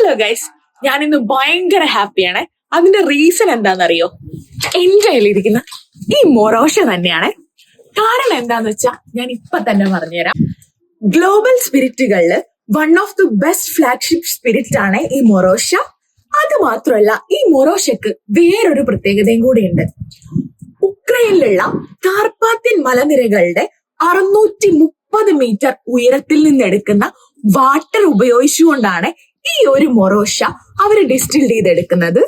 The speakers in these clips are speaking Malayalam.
ഹലോ ഗൈസ്, ഞാൻ ഇന്ന് ഭയങ്കര ഹാപ്പിയാണ്. അതിന്റെ റീസൺ എന്താണെന്നറിയോ? എന്റെ കയ്യിലിരിക്കുന്ന ഈ മൊറോഷ തന്നെയാണ്. കാരണം എന്താന്ന് വെച്ചാ ഞാൻ ഇപ്പൊ തന്നെ പറഞ്ഞുതരാം. ഗ്ലോബൽ സ്പിരിറ്റുകളില് one of the best flagship spirit ആണ് ഈ മൊറോഷ. അത് മാത്രമല്ല, ഈ മൊറോഷക്ക് വേറൊരു പ്രത്യേകതയും കൂടിയുണ്ട്. ഉക്രൈനിലുള്ള കാർപ്പാത്യൻ മലനിരകളുടെ 630 മീറ്റർ ഉയരത്തിൽ നിന്നെടുക്കുന്ന വാട്ടർ ഉപയോഗിച്ചുകൊണ്ടാണ് ഈ ഒരു മൊറോഷ അവര് ഡിസ്റ്റിൽ ചെയ്തെടുക്കുന്നത്.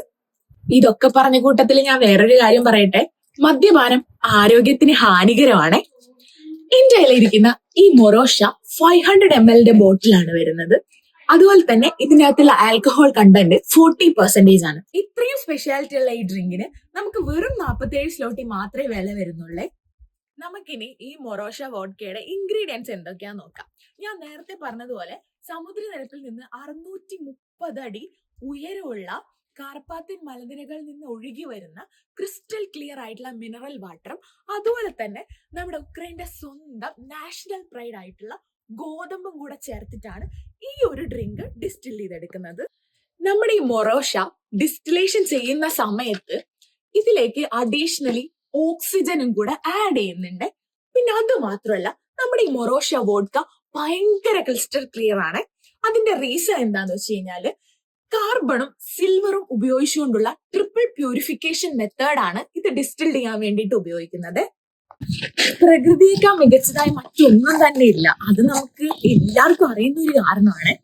ഇതൊക്കെ പറഞ്ഞ കൂട്ടത്തിൽ ഞാൻ വേറൊരു കാര്യം പറയട്ടെ. മദ്യപാനം ആരോഗ്യത്തിന് ഹാനികരമാണ്. എന്റെ കയ്യിലിരിക്കുന്ന ഈ മൊറോഷ 500 ml ബോട്ടിലാണ് വരുന്നത്. അതുപോലെ തന്നെ ഇതിനകത്തുള്ള ആൽക്കഹോൾ കണ്ടന്റ് 40% ആണ്. ഇത്രയും സ്പെഷ്യാലിറ്റി ഉള്ള ഈ ഡ്രിങ്കിന് നമുക്ക് വെറും 47 സ്ലോട്ടി മാത്രമേ വില വരുന്നുള്ളേ. നമുക്കിനി ഈ മൊറോഷ വോഡ്കയുടെ ഇൻഗ്രീഡിയൻസ് എന്തൊക്കെയാന്ന് നോക്കാം. ഞാൻ നേരത്തെ പറഞ്ഞതുപോലെ സമുദ്രനിരപ്പിൽ നിന്ന് 630 അടി ഉയരമുള്ള കാർപ്പാത്യൻ മലനിരകളിൽ നിന്ന് ഒഴുകി വരുന്ന ക്രിസ്റ്റൽ ക്ലിയർ ആയിട്ടുള്ള മിനറൽ വാട്ടറും അതുപോലെ തന്നെ നമ്മുടെ ഉക്രൈന്റെ സ്വന്തം നാഷണൽ പ്രൈഡ് ആയിട്ടുള്ള ഗോതമ്പും കൂടെ ചേർത്തിട്ടാണ് ഈ ഒരു ഡ്രിങ്ക് ഡിസ്റ്റിൽ ചെയ്തെടുക്കുന്നത്. നമ്മുടെ ഈ മൊറോഷ ഡിസ്റ്റിലേഷൻ ചെയ്യുന്ന സമയത്ത് ഇതിലേക്ക് അഡീഷണലി ഓക്സിജനും കൂടെ ആഡ് ചെയ്യുന്നുണ്ട്. പിന്നെ അത് മാത്രമല്ല, നമ്മുടെ ഈ മൊറോഷ വോഡ്ക ഭയങ്കര ക്രിസ്റ്റൽ ക്ലിയർ ആണ്. അതിന്റെ റീസൺ എന്താന്ന് വെച്ച് കഴിഞ്ഞാല് കാർബണും സിൽവറും ഉപയോഗിച്ചുകൊണ്ടുള്ള ട്രിപ്പിൾ പ്യൂരിഫിക്കേഷൻ മെത്തേഡാണ് ഇത് ഡിസ്റ്റിൽ ചെയ്യാൻ വേണ്ടിയിട്ട് ഉപയോഗിക്കുന്നത്. പ്രകൃതിയേക്കാൾ മികച്ചതായി മറ്റൊന്നും തന്നെ ഇല്ല. അത് നമുക്ക് എല്ലാവർക്കും അറിയുന്ന ഒരു കാരണമാണ്.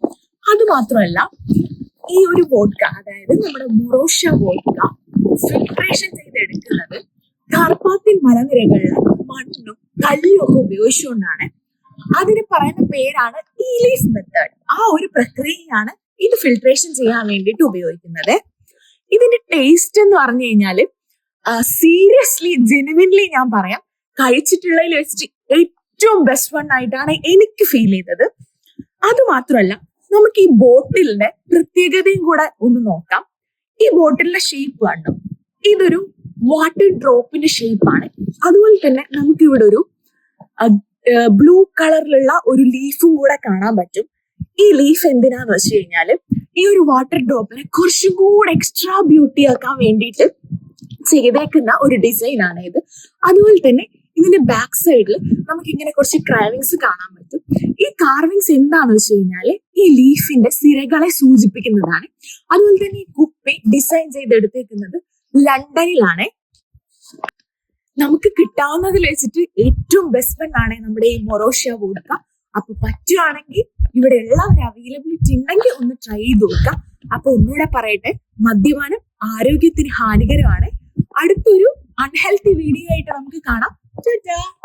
അത് മാത്രമല്ല, ഈ ഒരു വോഡ്ക, അതായത് നമ്മുടെ മൊറോഷ വോഡ്ക ഫിൽട്രേഷൻ ചെയ്തെടുക്കുന്നത് കാർപ്പാത്യൻ മലനിരകളിലെ മണ്ണും കല്ലും ഒക്കെ ഉപയോഗിച്ചുകൊണ്ടാണ്. അതിന് പറയുന്ന പേരാണ് ലീഫ് മെത്തേഡ്. ആ ഒരു പ്രക്രിയയാണ് ഇത് ഫിൽട്രേഷൻ ചെയ്യാൻ വേണ്ടിയിട്ട് ഉപയോഗിക്കുന്നത്. ഇതിന്റെ ടേസ്റ്റ് എന്ന് പറഞ്ഞു കഴിഞ്ഞാല് സീരിയസ്ലി ജെനുവിൻലി ഞാൻ പറയാം, കഴിച്ചിട്ടുള്ളതിൽ വെച്ചിട്ട് ഏറ്റവും ബെസ്റ്റ് വൺ ആയിട്ടാണ് എനിക്ക് ഫീൽ ചെയ്തത്. അത് മാത്രമല്ല, നമുക്ക് ഈ ബോട്ടിലിന്റെ പ്രത്യേകതയും കൂടെ ഒന്ന് നോക്കാം. ഈ ബോട്ടിലിന്റെ ഷേപ്പ് കണ്ടോ? ഇതൊരു വാട്ടർ ഡ്രോപ്പിന്റെ ഷേപ്പാണ്. അതുപോലെ തന്നെ നമുക്ക് ഇവിടെ ഒരു ബ്ലൂ കളറിലുള്ള ഒരു ലീഫും കൂടെ കാണാൻ പറ്റും. ഈ ലീഫ് എന്തിനാന്ന് വെച്ച് കഴിഞ്ഞാല് ഈ ഒരു വാട്ടർ ഡ്രോപ്പിനെ കുറച്ചും കൂടെ എക്സ്ട്രാ ബ്യൂട്ടി ആക്കാൻ വേണ്ടിയിട്ട് ചെയ്തേക്കുന്ന ഒരു ഡിസൈൻ ആണ് ഇത്. അതുപോലെ തന്നെ ഇതിന്റെ ബാക്ക് സൈഡിൽ നമുക്ക് ഇങ്ങനെ കുറച്ച് കാർവിങ്സ് കാണാൻ പറ്റും. ഈ കാർവിങ്സ് എന്താന്ന് വെച്ച് കഴിഞ്ഞാല് ഈ ലീഫിന്റെ സിരകളെ സൂചിപ്പിക്കുന്നതാണ്. അതുപോലെ തന്നെ ഈ കുപ്പി ഡിസൈൻ ചെയ്തെടുത്തേക്കുന്നത് ലണ്ടനിലാണ്. നമുക്ക് കിട്ടാവുന്നതിൽ വെച്ചിട്ട് ഏറ്റവും ബെസ്റ്റ് വൺ ആണ് നമ്മുടെ ഈ മൊറോഷ വോഡ്ക. അപ്പൊ പറ്റുവാണെങ്കിൽ ഇവിടെ എല്ലാവരും അവൈലബിലിറ്റി ഉണ്ടെങ്കിൽ ഒന്ന് ട്രൈ ചെയ്ത് നോക്കാം. അപ്പൊ ഒന്നുകൂടെ പറയട്ടെ, മദ്യപാനം ആരോഗ്യത്തിന് ഹാനികരമാണ്. അടുത്തൊരു അൺഹെൽത്തി വീഡിയോ ആയിട്ട് നമുക്ക് കാണാം.